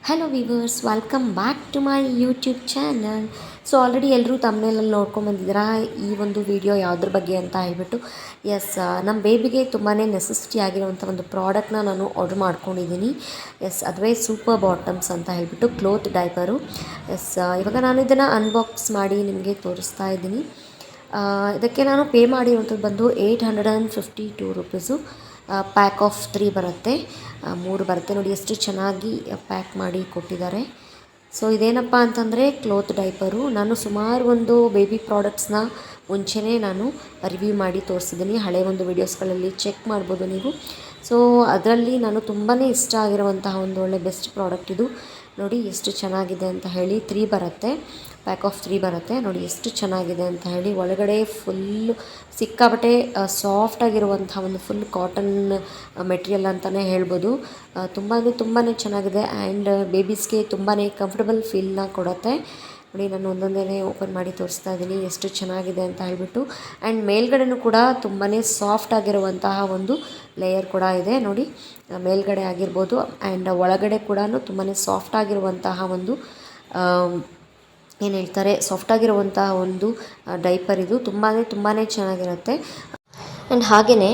Hello viewers, welcome back to my YouTube channel. So already ಎಲ್ಲರೂ ತಮ್ಮನೇಲಲ್ಲಿ ನೋಡ್ಕೊಂಬಂದಿದ್ದೀರಾ ಈ ಒಂದು ವಿಡಿಯೋ ಯಾವುದ್ರ ಬಗ್ಗೆ ಅಂತ ಹೇಳ್ಬಿಟ್ಟು. ಎಸ್, ನಮ್ಮ ಬೇಬಿಗೆ ತುಂಬಾ ನೆಸೆಸಿಟಿ ಆಗಿರುವಂಥ ಒಂದು ಪ್ರಾಡಕ್ಟ್ನ ನಾನು ಆರ್ಡ್ರ್ ಮಾಡ್ಕೊಂಡಿದ್ದೀನಿ. ಎಸ್, ಅದುವೇ ಸೂಪರ್ ಬಾಟಮ್ಸ್ ಅಂತ ಹೇಳ್ಬಿಟ್ಟು ಕ್ಲೋತ್ ಡೈಪರು. ಎಸ್, ಇವಾಗ ನಾನು ಇದನ್ನು ಅನ್ಬಾಕ್ಸ್ ಮಾಡಿ ನಿಮಗೆ ತೋರಿಸ್ತಾ ಇದ್ದೀನಿ. ಇದಕ್ಕೆ ನಾನು ಪೇ ಮಾಡಿರುವಂಥದ್ದು ಬಂದು 852 ರುಪೀಸು. ಪ್ಯಾಕ್ ಆಫ್ 3 ಬರುತ್ತೆ, 3 ಬರುತ್ತೆ. ನೋಡಿ ಎಷ್ಟು ಚೆನ್ನಾಗಿ ಪ್ಯಾಕ್ ಮಾಡಿ ಕೊಟ್ಟಿದ್ದಾರೆ. ಸೊ ಇದೇನಪ್ಪ ಅಂತಂದರೆ ಕ್ಲೋತ್ ಡೈಪರು. ನಾನು ಸುಮಾರು ಒಂದು ಬೇಬಿ ಪ್ರಾಡಕ್ಟ್ಸ್ನ ಮುಂಚೆನೇ ನಾನು ರಿವ್ಯೂ ಮಾಡಿ ತೋರಿಸಿದ್ದೀನಿ. ಹಳೆ ಒಂದು ವೀಡಿಯೋಸ್ಗಳಲ್ಲಿ ಚೆಕ್ ಮಾಡ್ಬೋದು ನೀವು. ಸೊ ಅದರಲ್ಲಿ ನಾನು ತುಂಬಾ ಇಷ್ಟ ಆಗಿರುವಂತಹ ಒಂದು ಒಳ್ಳೆ ಬೆಸ್ಟ್ ಪ್ರಾಡಕ್ಟ್ ಇದು. ನೋಡಿ ಎಷ್ಟು ಚೆನ್ನಾಗಿದೆ ಅಂತ ಹೇಳಿ. 3 ಬರುತ್ತೆ, ಪ್ಯಾಕ್ ಆಫ್ 3 ಬರುತ್ತೆ. ನೋಡಿ ಎಷ್ಟು ಚೆನ್ನಾಗಿದೆ ಅಂತ ಹೇಳಿ. ಒಳಗಡೆ ಫುಲ್ಲು ಸಿಕ್ಕಾಪಟ್ಟೆ ಸಾಫ್ಟಾಗಿರುವಂಥ ಒಂದು ಫುಲ್ ಕಾಟನ್ ಮೆಟೀರಿಯಲ್ ಅಂತಲೇ ಹೇಳ್ಬೋದು. ತುಂಬಾ ಚೆನ್ನಾಗಿದೆ ಆ್ಯಂಡ್ ಬೇಬೀಸ್ಗೆ ತುಂಬಾ ಕಂಫರ್ಟಬಲ್ ಫೀಲ್ನ ಕೊಡುತ್ತೆ. ನೋಡಿ, ನಾನು ಒಂದೊಂದೇ ಓಪನ್ ಮಾಡಿ ತೋರಿಸ್ತಾ ಇದ್ದೀನಿ ಎಷ್ಟು ಚೆನ್ನಾಗಿದೆ ಅಂತ ಹೇಳ್ಬಿಟ್ಟು. ಆ್ಯಂಡ್ ಮೇಲ್ಗಡೆನೂ ಕೂಡ ತುಂಬಾ ಸಾಫ್ಟ್ ಆಗಿರುವಂತಹ ಒಂದು ಲೇಯರ್ ಕೂಡ ಇದೆ. ನೋಡಿ, ಮೇಲ್ಗಡೆ ಆಗಿರ್ಬೋದು ಆ್ಯಂಡ್ ಒಳಗಡೆ ಕೂಡ ತುಂಬಾ ಸಾಫ್ಟ್ ಆಗಿರುವಂತಹ ಒಂದು ಏನು ಹೇಳ್ತಾರೆ, ಸಾಫ್ಟಾಗಿರುವಂತಹ ಒಂದು ಡೈಪರ್ ಇದು. ತುಂಬಾ ಚೆನ್ನಾಗಿರುತ್ತೆ. ಆ್ಯಂಡ್ ಹಾಗೆಯೇ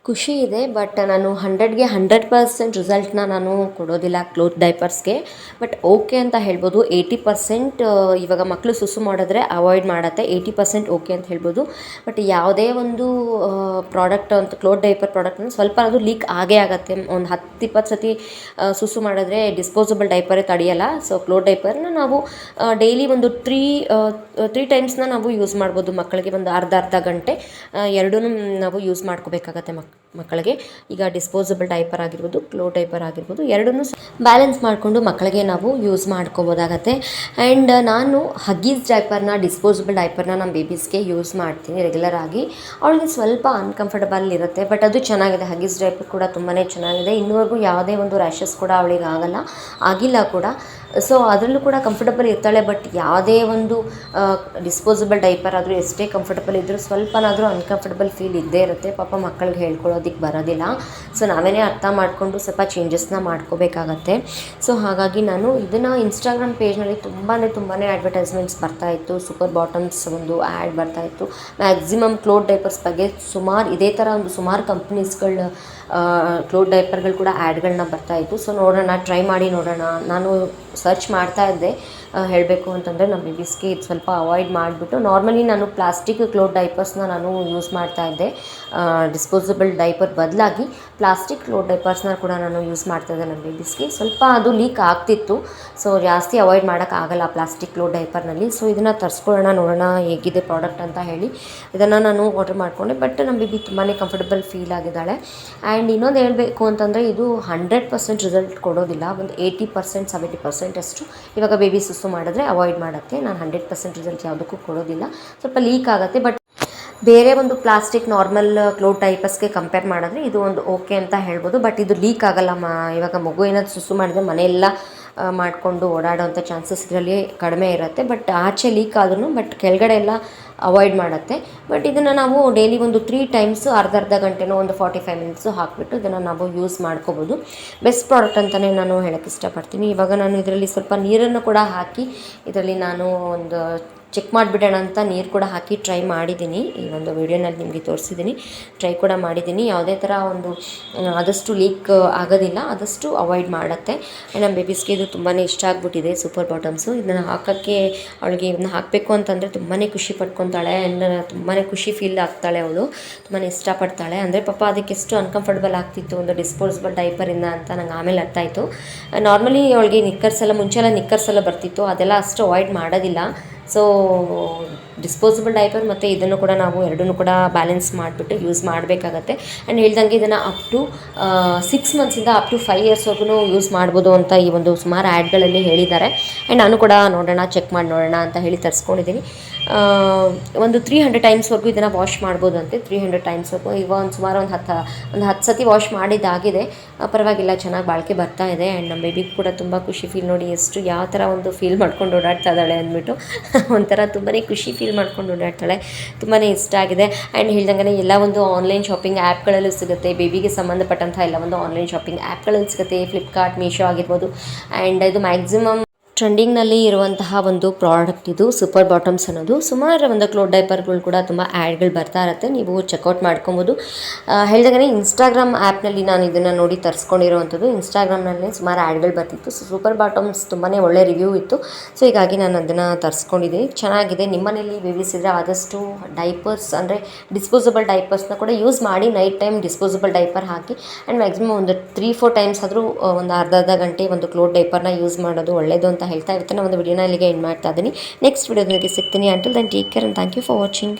ಖುಷಿ ಇದೆ, ಬಟ್ ನಾನು 100ಗೆ 100% ರಿಸಲ್ಟ್ನ ನಾನು ಕೊಡೋದಿಲ್ಲ ಕ್ಲೋತ್ ಡೈಪರ್ಸ್ಗೆ. ಬಟ್ ಓಕೆ ಅಂತ ಹೇಳ್ಬೋದು. 80% ಇವಾಗ ಮಕ್ಕಳು ಸುಸು ಮಾಡಿದ್ರೆ ಅವಾಯ್ಡ್ ಮಾಡುತ್ತೆ, 80% ಓಕೆ ಅಂತ ಹೇಳ್ಬೋದು. ಬಟ್ ಯಾವುದೇ ಒಂದು ಪ್ರಾಡಕ್ಟ್ ಅಂತ ಕ್ಲೋತ್ ಡೈಪರ್ ಪ್ರಾಡಕ್ಟ್ನ ಸ್ವಲ್ಪ ಅದು ಲೀಕ್ ಆಗೇ ಆಗುತ್ತೆ. ಒಂದು 10-20 ಸತಿ ಸುಸು ಮಾಡಿದ್ರೆ ಡಿಸ್ಪೋಸಬಲ್ ಡೈಪರೇ ತಡೆಯಲ್ಲ. ಸೊ ಕ್ಲೋತ್ ಡೈಪರ್ನ ನಾವು ಡೈಲಿ ಒಂದು 3 ಟೈಮ್ಸ್ನ ನಾವು ಯೂಸ್ ಮಾಡ್ಬೋದು. ಮಕ್ಕಳಿಗೆ ಒಂದು ಅರ್ಧ ಗಂಟೆ ಎರಡೂ ನಾವು ಯೂಸ್ ಮಾಡ್ಕೋಬೇಕಾಗತ್ತೆ ಮಕ್ಕಳಿಗೆ. ಈಗ ಡಿಸ್ಪೋಸಬಲ್ ಡೈಪರ್ ಆಗಿರ್ಬೋದು, ಕ್ಲೋತ್ ಡೈಪರ್ ಆಗಿರ್ಬೋದು, ಎರಡನ್ನೂ ಬ್ಯಾಲೆನ್ಸ್ ಮಾಡಿಕೊಂಡು ಮಕ್ಕಳಿಗೆ ನಾವು ಯೂಸ್ ಮಾಡ್ಕೋಬೋದಾಗತ್ತೆ. ಆ್ಯಂಡ್ ನಾನು ಹಗ್ಗೀಸ್ ಡೈಪರ್ನ, ಡಿಸ್ಪೋಸಬಲ್ ಡೈಪರ್ನ ನಮ್ಮ ಬೇಬೀಸ್ಗೆ ಯೂಸ್ ಮಾಡ್ತೀನಿ ರೆಗ್ಯುಲರ್ ಆಗಿ. ಅವಳಿಗೆ ಸ್ವಲ್ಪ ಅನ್ಕಂಫರ್ಟಬಲ್ ಇರುತ್ತೆ, ಬಟ್ ಅದು ಚೆನ್ನಾಗಿದೆ. ಹಗ್ಗೀಸ್ ಡೈಪರ್ ಕೂಡ ತುಂಬಾ ಚೆನ್ನಾಗಿದೆ. ಇನ್ನೂವರೆಗೂ ಯಾವುದೇ ಒಂದು ರ್ಯಾಷಸ್ ಕೂಡ ಅವಳಿಗೆ ಆಗಿಲ್ಲ ಕೂಡ. ಸೊ ಅದರಲ್ಲೂ ಕೂಡ ಕಂಫರ್ಟಬಲ್ ಇರ್ತಾಳೆ. ಬಟ್ ಯಾವುದೇ ಒಂದು ಡಿಸ್ಪೋಸಬಲ್ ಡೈಪರ್ ಆದರೂ ಎಷ್ಟೇ ಕಂಫರ್ಟಬಲ್ ಇದ್ದರೂ ಸ್ವಲ್ಪನಾದರೂ ಅನ್ಕಂಫರ್ಟಬಲ್ ಫೀಲ್ ಇದ್ದೇ ಇರುತ್ತೆ. ಪಾಪ ಮಕ್ಕಳಿಗೆ ಹೇಳ್ಕೊಳ್ಳೋದಕ್ಕೆ ಬರೋದಿಲ್ಲ. ಸೊ ನಾವೇ ಅರ್ಥ ಮಾಡಿಕೊಂಡು ಸ್ವಲ್ಪ ಚೇಂಜಸ್ನ ಮಾಡ್ಕೋಬೇಕಾಗತ್ತೆ. ಸೊ ಹಾಗಾಗಿ ನಾನು ಇದನ್ನು ಇನ್ಸ್ಟಾಗ್ರಾಮ್ ಪೇಜ್ನಲ್ಲಿ ತುಂಬಾ ಅಡ್ವರ್ಟೈಸ್ಮೆಂಟ್ಸ್ ಬರ್ತಾಯಿತ್ತು. ಸೂಪರ್ ಬಾಟಮ್ಸ್ ಒಂದು ಆ್ಯಡ್ ಬರ್ತಾಯಿತ್ತು. ಮ್ಯಾಕ್ಸಿಮಮ್ ಕ್ಲೋತ್ ಡೈಪರ್ಸ್ ಬಗ್ಗೆ ಇದೇ ಥರ ಒಂದು ಸುಮಾರು ಕಂಪ್ನೀಸ್ಗಳ ಕ್ಲೋತ್ ಡೈಪರ್ಗಳು ಕೂಡ ಆ್ಯಡ್ಗಳನ್ನ ಬರ್ತಾಯಿತ್ತು. ಸೊ ನೋಡೋಣ, ಟ್ರೈ ಮಾಡಿ ನೋಡೋಣ. ನಾನು ಸರ್ಚ್ ಮಾಡ್ತಾ ಇದ್ದೆ. ಹೇಳಬೇಕು ಅಂತಂದರೆ ನಮ್ಮ ಬೇಬೀಸ್ಗೆ ಇದು ಸ್ವಲ್ಪ ಅವಾಯ್ಡ್ ಮಾಡಿಬಿಟ್ಟು ನಾರ್ಮಲಿ ನಾನು ಪ್ಲಾಸ್ಟಿಕ್ ಕ್ಲೋತ್ ಡೈಪರ್ಸ್ನ ನಾನು ಯೂಸ್ ಮಾಡ್ತಾಯಿದ್ದೆ. ಡಿಸ್ಪೋಸಬಲ್ ಡೈಪರ್ ಬದಲಾಗಿ ಪ್ಲಾಸ್ಟಿಕ್ ಕ್ಲೋತ್ ಡೈಪರ್ಸ್ನ ಕೂಡ ನಾನು ಯೂಸ್ ಮಾಡ್ತಾಯಿದ್ದೆ ನಮ್ಮ ಬೇಬೀಸ್ಗೆ. ಸ್ವಲ್ಪ ಅದು ಲೀಕ್ ಆಗ್ತಿತ್ತು. ಸೊ ಜಾಸ್ತಿ ಅವಾಯ್ಡ್ ಮಾಡೋಕ್ಕಾಗಲ್ಲ ಪ್ಲಾಸ್ಟಿಕ್ ಕ್ಲೋತ್ ಡೈಪರ್ನಲ್ಲಿ. ಸೊ ಇದನ್ನು ತರಿಸ್ಕೊಳ್ಳೋಣ, ನೋಡೋಣ ಹೇಗಿದೆ ಪ್ರಾಡಕ್ಟ್ ಅಂತ ಹೇಳಿ ಇದನ್ನು ನಾನು ಆರ್ಡರ್ ಮಾಡಿಕೊಂಡೆ. ಬಟ್ ನಮ್ಮ ಬೇಬಿ ತುಂಬಾ ಕಂಫರ್ಟಬಲ್ ಫೀಲ್ ಆಗಿದ್ದಾಳೆ. ಆ್ಯಂಡ್ ಇನ್ನೊಂದು ಹೇಳಬೇಕು ಅಂತಂದರೆ ಇದು 100% ರಿಸಲ್ಟ್ ಕೊಡೋದಿಲ್ಲ. ಒಂದು 80% 70% ಅಷ್ಟು ಇವಾಗ ಬೇಬಿ ಸುಸು ಮಾಡಿದ್ರೆ ಅವಾಯ್ಡ್ ಮಾಡುತ್ತೆ. ನಾನು 100% ರಿಸಲ್ಟ್ ಯಾವುದಕ್ಕೂ ಕೊಡೋದಿಲ್ಲ. ಸ್ವಲ್ಪ ಲೀಕ್ ಆಗುತ್ತೆ. ಬಟ್ ಬೇರೆ ಒಂದು ಪ್ಲಾಸ್ಟಿಕ್ ನಾರ್ಮಲ್ ಕ್ಲೋತ್ ಡೈಪರ್ಸ್ಗೆ ಕಂಪೇರ್ ಮಾಡಿದ್ರೆ ಇದು ಒಂದು ಓಕೆ ಅಂತ ಹೇಳ್ಬೋದು. ಬಟ್ ಇದು ಲೀಕ್ ಆಗಲ್ಲ. ಇವಾಗ ಮಗು ಏನಾದರೂ ಸುಸು ಮಾಡಿದ್ರೆ ಮನೆಯೆಲ್ಲ ಮಾಡಿಕೊಂಡು ಓಡಾಡೋವಂಥ ಚಾನ್ಸಸ್ ಇದರಲ್ಲಿ ಕಡಿಮೆ ಇರುತ್ತೆ. ಬಟ್ ಆಚೆ ಲೀಕ್ ಆದ್ರೂ ಬಟ್ ಕೆಳಗಡೆ ಎಲ್ಲ ಅವಾಯ್ಡ್ ಮಾಡುತ್ತೆ. ಬಟ್ ಇದನ್ನು ನಾವು ಡೈಲಿ ಒಂದು 3 ಟೈಮ್ಸು ಅರ್ಧ ಗಂಟೆನೋ ಒಂದು 45 ಮಿನಿಟ್ಸು ಹಾಕಿಬಿಟ್ಟು ಇದನ್ನು ನಾವು ಯೂಸ್ ಮಾಡ್ಕೋಬೋದು. ಬೆಸ್ಟ್ ಪ್ರಾಡಕ್ಟ್ ಅಂತಲೇ ನಾನು ಹೇಳೋಕ್ಕೆ ಇಷ್ಟಪಡ್ತೀನಿ. ಇವಾಗ ನಾನು ಇದರಲ್ಲಿ ಸ್ವಲ್ಪ ನೀರನ್ನು ಕೂಡ ಹಾಕಿ ಇದರಲ್ಲಿ ನಾನು ಒಂದು ಚೆಕ್ ಮಾಡಿಬಿಡೋಣ ಅಂತ ನೀರು ಕೂಡ ಹಾಕಿ ಟ್ರೈ ಮಾಡಿದ್ದೀನಿ. ಈ ಒಂದು ವೀಡಿಯೋನಲ್ಲಿ ನಿಮಗೆ ತೋರಿಸಿದ್ದೀನಿ, ಟ್ರೈ ಕೂಡ ಮಾಡಿದ್ದೀನಿ. ಯಾವುದೇ ಥರ ಒಂದು ಆದಷ್ಟು ಲೀಕ್ ಆಗೋದಿಲ್ಲ, ಆದಷ್ಟು ಅವಾಯ್ಡ್ ಮಾಡುತ್ತೆ. ನಮ್ಮ ಬೇಬೀಸ್ಗೆ ಇದು ತುಂಬಾ ಇಷ್ಟ ಆಗಿಬಿಟ್ಟಿದೆ ಸೂಪರ್ ಬಾಟಮ್ಸು. ಇದನ್ನು ಹಾಕೋಕ್ಕೆ ಅವಳಿಗೆ ಇದನ್ನ ಹಾಕಬೇಕು ಅಂತಂದರೆ ತುಂಬಾ ಖುಷಿ ಪಡ್ಕೊತಾಳೆ. ಆ್ಯಂಡ್ ತುಂಬಾ ಖುಷಿ ಫೀಲ್ ಆಗ್ತಾಳೆ. ಅವಳು ತುಂಬಾ ಇಷ್ಟಪಡ್ತಾಳೆ. ಅಂದರೆ ಪಾಪ ಅದಕ್ಕೆ ಎಷ್ಟು ಅನ್ಕಂಫರ್ಟಬಲ್ ಆಗ್ತಿತ್ತು ಒಂದು ಡಿಸ್ಪೋಸಬಲ್ ಡೈಪರಿಂದ ಅಂತ ನಂಗೆ ಆಮೇಲೆ ಅರ್ಥ ಆಯಿತು. ನಾರ್ಮಲಿ ಅವಳಿಗೆ ಮುಂಚೆಲ್ಲ ನಿಕ್ಕರ್ಸ್ ಎಲ್ಲ ಬರ್ತಿತ್ತು, ಅದೆಲ್ಲ ಅಷ್ಟು ಅವಾಯ್ಡ್ ಮಾಡೋದಿಲ್ಲ. ಸೊ ಡಿಸ್ಪೋಸಬಲ್ ಡೈಪರ್ ಮತ್ತು ಇದನ್ನು ಕೂಡ ನಾವು ಎರಡನ್ನೂ ಕೂಡ ಬ್ಯಾಲೆನ್ಸ್ ಮಾಡಿಬಿಟ್ಟು ಯೂಸ್ ಮಾಡಬೇಕಾಗತ್ತೆ. ಆ್ಯಂಡ್ ಹೇಳ್ದಂಗೆ ಇದನ್ನು ಅಪ್ ಟು 6 ಮಂತ್ಸಿಂದ ಅಪ್ ಟು 5 ಇಯರ್ಸ್ವರೆಗೂ ಯೂಸ್ ಮಾಡ್ಬೋದು ಅಂತ ಈ ಒಂದು ಸುಮಾರು ಆ್ಯಡ್ಗಳಲ್ಲಿ ಹೇಳಿದ್ದಾರೆ. ಆ್ಯಂಡ್ ನಾನು ಕೂಡ ನೋಡೋಣ, ಚೆಕ್ ಮಾಡಿ ನೋಡೋಣ ಅಂತ ಹೇಳಿ ತರಿಸ್ಕೊಂಡಿದ್ದೀನಿ. ಒಂದು 300 ಟೈಮ್ಸ್ವರೆಗೂ ಇದನ್ನು ವಾಶ್ ಮಾಡ್ಬೋದಂತೆ. 300 ಟೈಮ್ಸ್ವರೆಗೂ ಈಗ ಸುಮಾರು ಒಂದು 10 ಸತಿ ವಾಶ್ ಮಾಡಿದ್ದಾಗಿದೆ. ಪರವಾಗಿಲ್ಲ, ಚೆನ್ನಾಗಿ ಬಾಳಿಕೆ ಬರ್ತಾ ಇದೆ. ಆ್ಯಂಡ್ ನಮ್ಮ ಬೇಬಿಗೆ ಕೂಡ ತುಂಬ ಖುಷಿ ಫೀಲ್. ನೋಡಿ ಎಷ್ಟು ಯಾವ ಥರ ಒಂದು ಫೀಲ್ ಮಾಡ್ಕೊಂಡು ಓಡಾಡ್ತಾ ಇದ್ದಾಳೆ ಅಂದ್ಬಿಟ್ಟು ಒಂಥರ ತುಂಬಾ ಖುಷಿ ಫೀಲ್ ಫೀಲ್ ಮಾಡ್ಕೊಂಡು ಓಡಾಡ್ತಾಳೆ. ತುಂಬಾ ಇಷ್ಟ ಆಗಿದೆ. ಆ್ಯಂಡ್ ಹೇಳ್ದಂಗೆ ಎಲ್ಲ ಒಂದು ಆನ್ಲೈನ್ ಶಾಪಿಂಗ್ ಆ್ಯಪ್ಗಳಲ್ಲೂ ಸಿಗುತ್ತೆ. ಬೇಬಿಗೆ ಸಂಬಂಧಪಟ್ಟಂಥ ಎಲ್ಲ ಒಂದು ಆನ್ಲೈನ್ ಶಾಪಿಂಗ್ ಆ್ಯಪ್ಗಳಲ್ಲಿ ಸಿಗುತ್ತೆ. ಫ್ಲಿಪ್ಕಾರ್ಟ್, ಮೀಶೋ ಆಗಿರ್ಬೋದು. ಆ್ಯಂಡ್ ಇದು ಮ್ಯಾಕ್ಸಿಮಮ್ ಟ್ರೆಂಡಿಂಗ್ನಲ್ಲಿ ಇರುವಂತಹ ಒಂದು ಪ್ರಾಡಕ್ಟ್ ಇದು ಸೂಪರ್ ಬಾಟಮ್ಸ್ ಅನ್ನೋದು. ಸುಮಾರು ಒಂದು ಕ್ಲೋತ್ ಡೈಪರ್ಗಳು ಕೂಡ ತುಂಬ ಆ್ಯಡ್ಗಳು ಬರ್ತಾ ಇರುತ್ತೆ, ನೀವು ಚೆಕ್ಔಟ್ ಮಾಡ್ಕೊಬೋದು. ಹೇಳ್ದಾಗೇ ಇನ್ಸ್ಟಾಗ್ರಾಮ್ ಆ್ಯಪ್ನಲ್ಲಿ ನಾನು ಇದನ್ನು ನೋಡಿ ತರಿಸ್ಕೊಂಡಿರೋವಂಥದ್ದು. ಇನ್ಸ್ಟಾಗ್ರಾಮ್ನಲ್ಲಿ ಸುಮಾರು ಆ್ಯಡ್ಗಳು ಬರ್ತಿತ್ತು. ಸೂಪರ್ ಬಾಟಮ್ಸ್ ತುಂಬಾ ಒಳ್ಳೆ ರಿವ್ಯೂ ಇತ್ತು. ಸೊ ಹೀಗಾಗಿ ನಾನು ಅದನ್ನು ತರಿಸ್ಕೊಂಡಿದ್ದೀನಿ. ಚೆನ್ನಾಗಿದೆ. ನಿಮ್ಮನೇಲಿ ಬೇಬೀಸ್ ಇದ್ದರೆ ಆದಷ್ಟು ಡೈಪರ್ಸ್ ಅಂದರೆ ಡಿಸ್ಪೋಸಬಲ್ ಡೈಪರ್ಸ್ನ ಕೂಡ ಯೂಸ್ ಮಾಡಿ. Night time disposable diaper hockey and maximum ಒಂದು 3-4 ಟೈಮ್ಸ್ ಆದರೂ ಒಂದು ಅರ್ಧ ಗಂಟೆ ಒಂದು ಕ್ಲೋತ್ ಡೈಪರ್ನ ಯೂಸ್ ಮಾಡೋದು ಒಳ್ಳೆಯದು ಅಂತ ಹೇಳ್ತಾ ಇವತ್ತಿನ ಒಂದು ವಿಡಿಯೋನ ಇಲ್ಲಿಗೆ ಎಂಡ್ ಮಾಡ್ತಾ ಇದ್ದೀನಿ. ನೆಕ್ಸ್ಟ್ ವಿಡಿಯೋದಲ್ಲಿ ಸಿಗ್ತೀನಿ. Until then take care and thank you for watching.